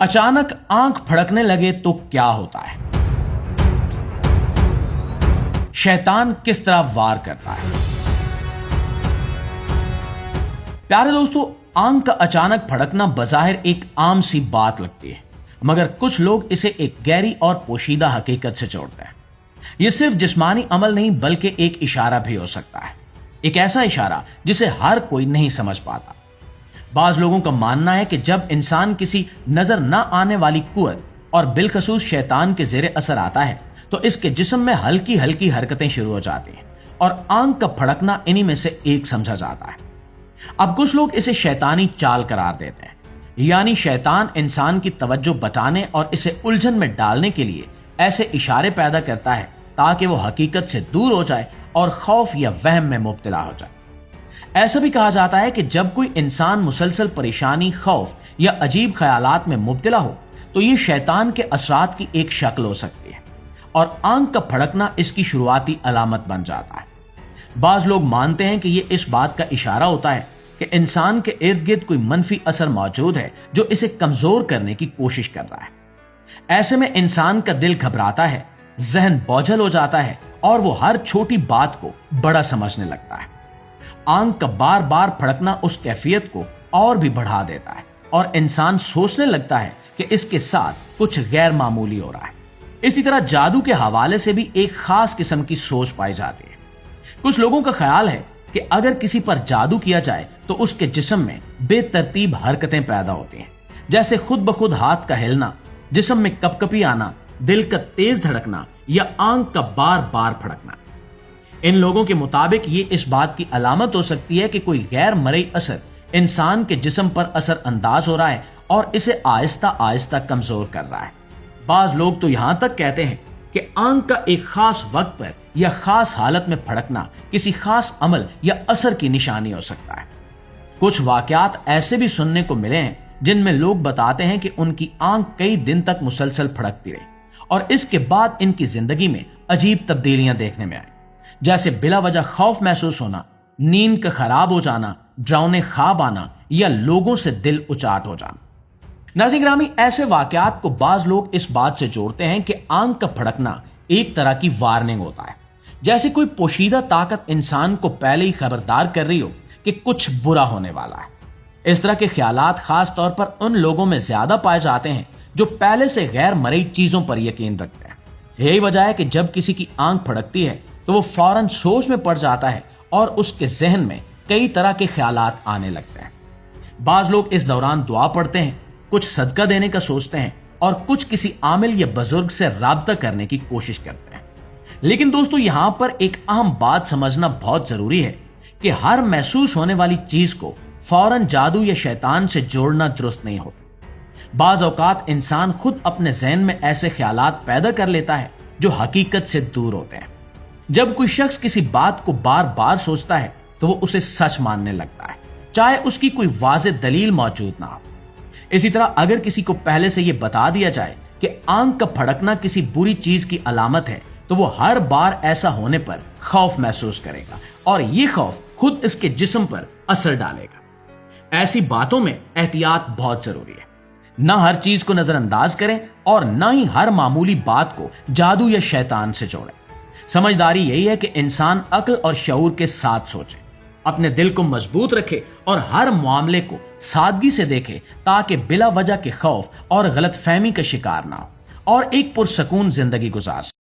अचानक आंख फड़कने लगे तो क्या होता है? शैतान किस तरह वार करता है? प्यारे दोस्तों, आंख का अचानक फड़कना बज़ाहिर एक आम सी बात लगती है, मगर कुछ लोग इसे एक गहरी और पोशीदा हकीकत से जोड़ते हैं। यह सिर्फ जिस्मानी अमल नहीं बल्कि एक इशारा भी हो सकता है, एक ऐसा इशारा जिसे हर कोई नहीं समझ पाता। बाज लोगों का मानना है कि जब इंसान किसी नजर न आने वाली कुव्वत और बिलखसूस शैतान के जेरे असर आता है तो इसके जिस्म में हल्की हल्की हरकतें शुरू हो जाती हैं और आंख का फड़कना इन्हीं में से एक समझा जाता है। अब कुछ लोग इसे शैतानी चाल करार देते हैं, यानी शैतान इंसान की तवज्जो बटाने और इसे उलझन में डालने के लिए ऐसे इशारे पैदा करता है ताकि वो हकीकत से दूर हो जाए और खौफ या वहम में मुब्तला हो जाए। ऐसा भी कहा जाता है कि जब कोई इंसान मुसलसल परेशानी, खौफ या अजीब ख्यालात में मुब्तला हो तो ये शैतान के असरात की एक शक्ल हो सकती है और आंख का फड़कना इसकी शुरुआती अलामत बन जाता है। बाज लोग मानते हैं कि ये इस बात का इशारा होता है कि इंसान के इर्द गिर्द कोई मनफी असर मौजूद है जो इसे कमजोर करने की कोशिश कर रहा है। ऐसे में इंसान का दिल घबराता है, जहन बोझल हो जाता है और वो हर छोटी बात को बड़ा समझने लगता है। आंख का बार बार फड़कना उस कैफियत को और भी बढ़ा देता है और इंसान सोचने लगता है कि इसके साथ कुछ गैर मामूली हो रहा है। इसी तरह जादू के हवाले से भी एक खास किस्म की सोच पाई जाती है। कुछ लोगों का ख्याल है कि अगर किसी पर जादू किया जाए तो उसके जिस्म में बेतरतीब हरकतें पैदा होती हैं, जैसे खुद ब खुद हाथ का हिलना, जिस्म में कपकपी आना, दिल का तेज धड़कना या आंख का बार बार फड़कना। इन लोगों के मुताबिक ये इस बात की अलामत हो सकती है कि कोई गैर मरई असर इंसान के जिस्म पर असर अंदाज हो रहा है और इसे आहिस्ता आहिस्ता कमजोर कर रहा है। बाज लोग तो यहां तक कहते हैं कि आंख का एक खास वक्त पर या खास हालत में फड़कना किसी खास अमल या असर की निशानी हो सकता है। कुछ वाकयात ऐसे भी सुनने को मिले हैं जिनमें लोग बताते हैं कि उनकी आंख कई दिन तक मुसलसल फड़कती रही और इसके बाद इनकी जिंदगी में अजीब तब्दीलियां देखने में आई, जैसे बिला वजह खौफ महसूस होना, नींद का खराब हो जाना, डरावने ख्वाब आना या लोगों से दिल उचाट हो जाना। नाज़रीन ग्रामी, ऐसे वाकयात को बाज लोग इस बात से जोड़ते हैं कि आंख का फड़कना एक तरह की वार्निंग होता है, जैसे कोई पोशीदा ताकत इंसान को पहले ही खबरदार कर रही हो कि कुछ बुरा होने वाला है। इस तरह के ख्यालात खास तौर पर उन लोगों में ज्यादा पाए जाते हैं जो पहले से गैर मरई चीजों पर यकीन रखते हैं। यही वजह है कि जब किसी की आंख फड़कती है तो वो फौरन सोच में पड़ जाता है और उसके जहन में कई तरह के ख्यालात आने लगते हैं। बाज लोग इस दौरान दुआ पढ़ते हैं, कुछ सदका देने का सोचते हैं और कुछ किसी आमिल या बुजुर्ग से राब्ता करने की कोशिश करते हैं। लेकिन दोस्तों, यहां पर एक अहम बात समझना बहुत जरूरी है कि हर महसूस होने वाली चीज को फौरन जादू या शैतान से जोड़ना दुरुस्त नहीं होता। बाज औकात इंसान खुद अपने जहन में ऐसे ख्यालात पैदा कर लेता है जो हकीकत से दूर होते हैं। जब कोई शख्स किसी बात को बार बार सोचता है तो वो उसे सच मानने लगता है, चाहे उसकी कोई वाज़ेह दलील मौजूद ना हो। इसी तरह अगर किसी को पहले से ये बता दिया जाए कि आंख का फड़कना किसी बुरी चीज की अलामत है तो वो हर बार ऐसा होने पर खौफ महसूस करेगा और ये खौफ खुद इसके जिस्म पर असर डालेगा। ऐसी बातों में एहतियात बहुत जरूरी है। न हर चीज को नजरअंदाज करें और न ही हर मामूली बात को जादू या शैतान से जोड़ें। समझदारी यही है कि इंसान अक्ल और शऊर के साथ सोचे, अपने दिल को मजबूत रखे और हर मामले को सादगी से देखे ताकि बिला वजह के खौफ और गलत फहमी का शिकार ना हो और एक पुरसकून जिंदगी गुजार सके।